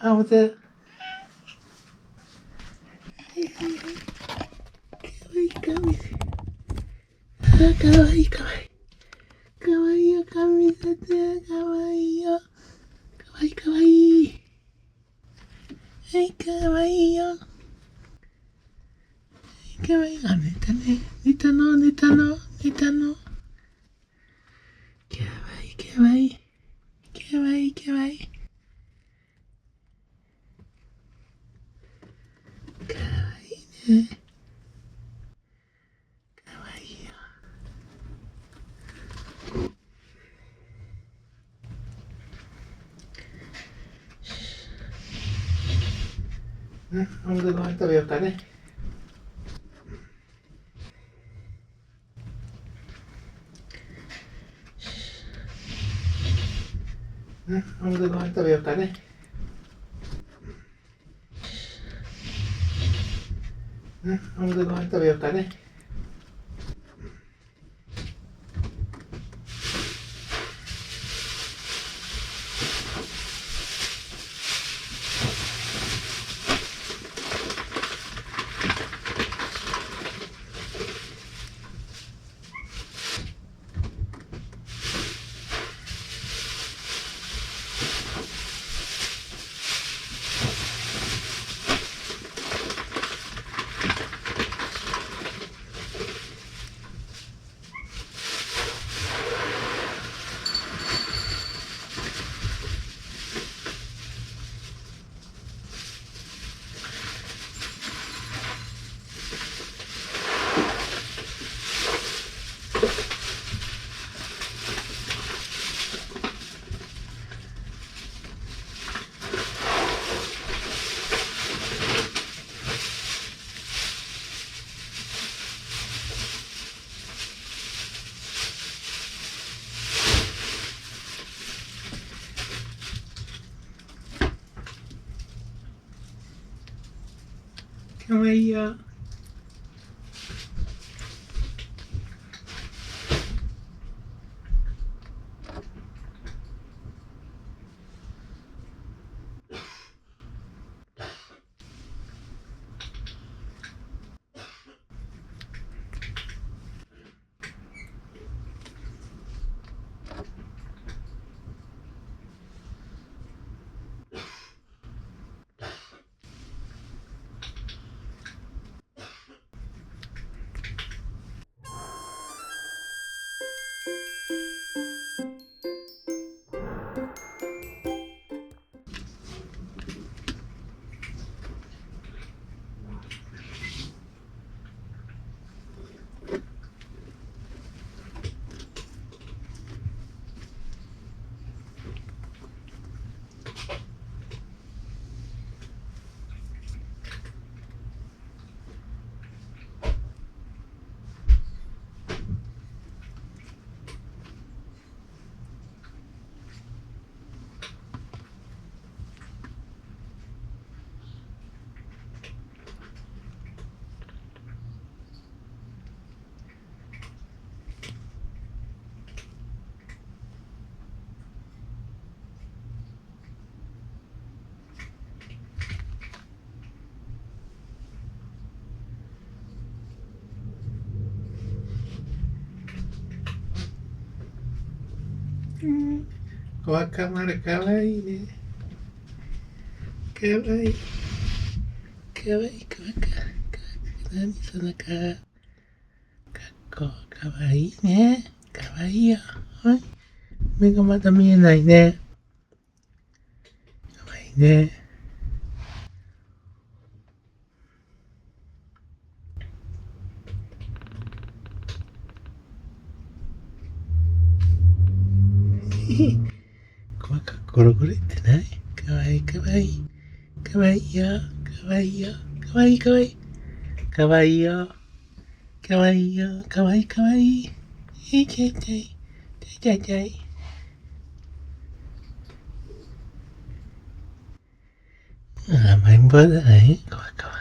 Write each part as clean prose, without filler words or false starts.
あ、本当だ。はいはいはい。かわいいかわいい。あ、かわいいかわいい。かわいいよ、かみさて。かわいいよ。かわいいかわいい。はい、かわいいよ。かわいい。あ、寝たね。寝たの、寝たの、寝たの。かわいい、かわいい。かわいい、かわいい。かわいいね。かわいいよ。うん、ほんでご飯食べようかね。うん、ほんでご飯食べようかね。うん、ほんでご飯食べようかね。かわいいよ。うん。若丸かわいいね。かわいい。かわいいかわいいか。何そのか。かわいいね。かわいいよ。はい。目がまだ見えないね。かわいいね。細かくゴロゴロってない？かわいいかわいい。かわいいよ。かわいいよ。かわいいかわいい。かわいいよ。かわいいよ。かわいいかわいい。いいちゃいちゃい。ちゃいちゃい。甘えん坊だね。かわかわ。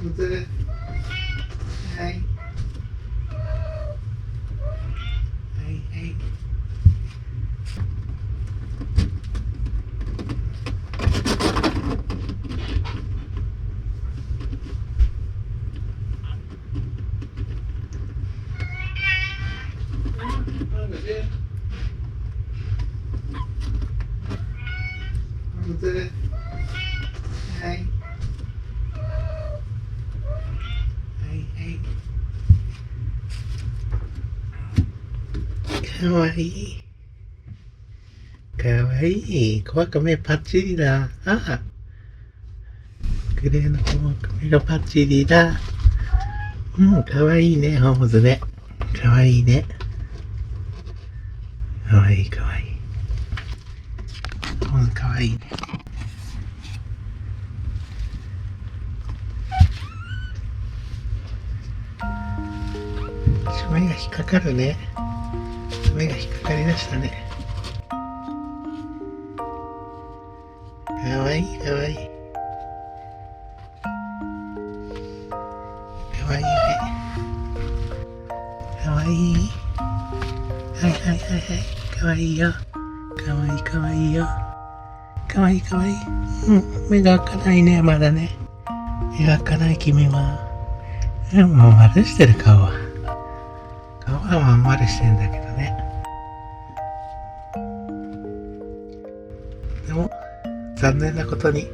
本当だ。はい。はいはい。本当だ。はい。はいはい。かわいい。かわいい。小赤目パッチリだ。ああ。グレーの小赤目がパッチリだ。うん、かわいいね、ホームズね。かわいいね。かわいいかわいい。ホームズかわいいね。目が引っかかるね。目が引っかかりだしたね。かわいいかわいい。かわいいね。かわいい。はいはいはいはい。かわいいよ。かわいいかわいいよ。かわいいかわいい。うん、目が開かないね、まだね。目が開かない君は。まん丸してる顔は。顔はまん丸してんだけどね。でも、残念なことに、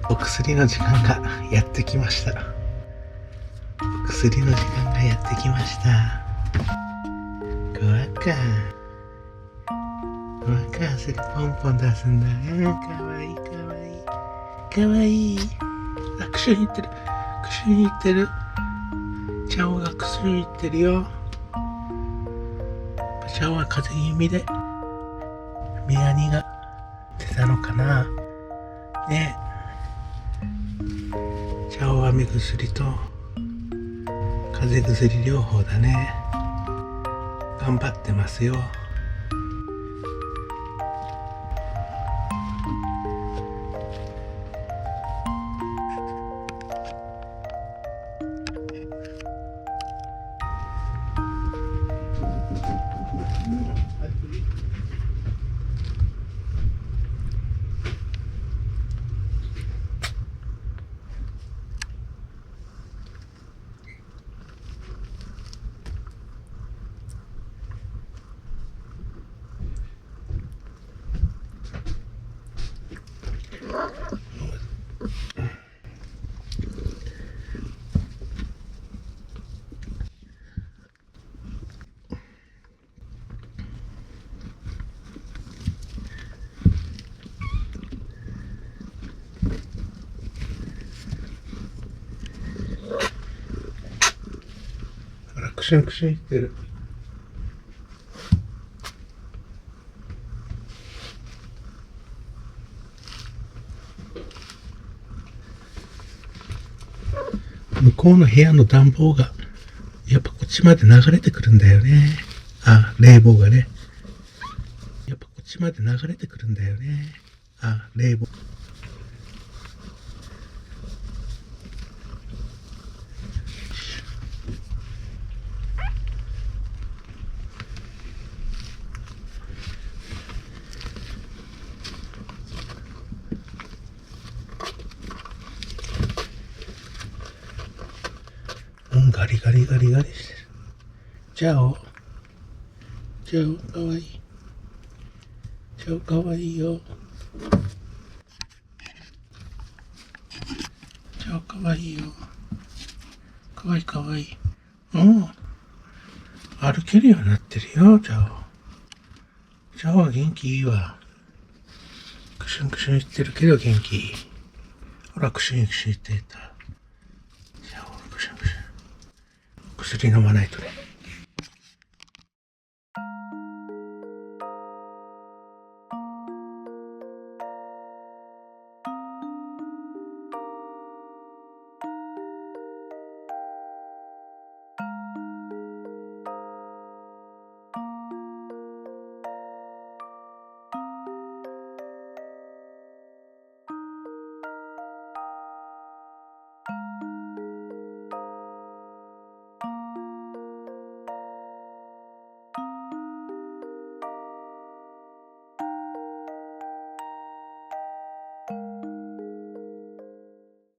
お薬の時間がやってきました。お薬の時間がやってきました。小赤。小赤すぐポンポン出すんだ。かわいいかわいい。かわいい。あ、くしゅんいってる。くしゅんいってる。ちゃおがくしゅんいってるよ。ちゃおは風邪気味で、目やにが出たのかな。ねえ。ちゃおは目薬と、風邪薬療法だね。頑張ってますよ。ほら、くしゅんくしゅんいってる。向こうの部屋の暖房が、やっぱこっちまで流れてくるんだよね。あ、冷房がね。やっぱこっちまで流れてくるんだよね。あ、冷房。うん、ガリガリガリガリしてる。チャオ。チャオ、かわいい。チャオ、かわいいよ。チャオ、かわいいよ。かわいいかわいい。うん。歩けるようになってるよ、チャオ。チャオは元気いいわ。クシュンクシュン言ってるけど元気いい。ほら、クシュンクシュン言ってた。チャオ、クシュンクシュン。薬飲まないとね。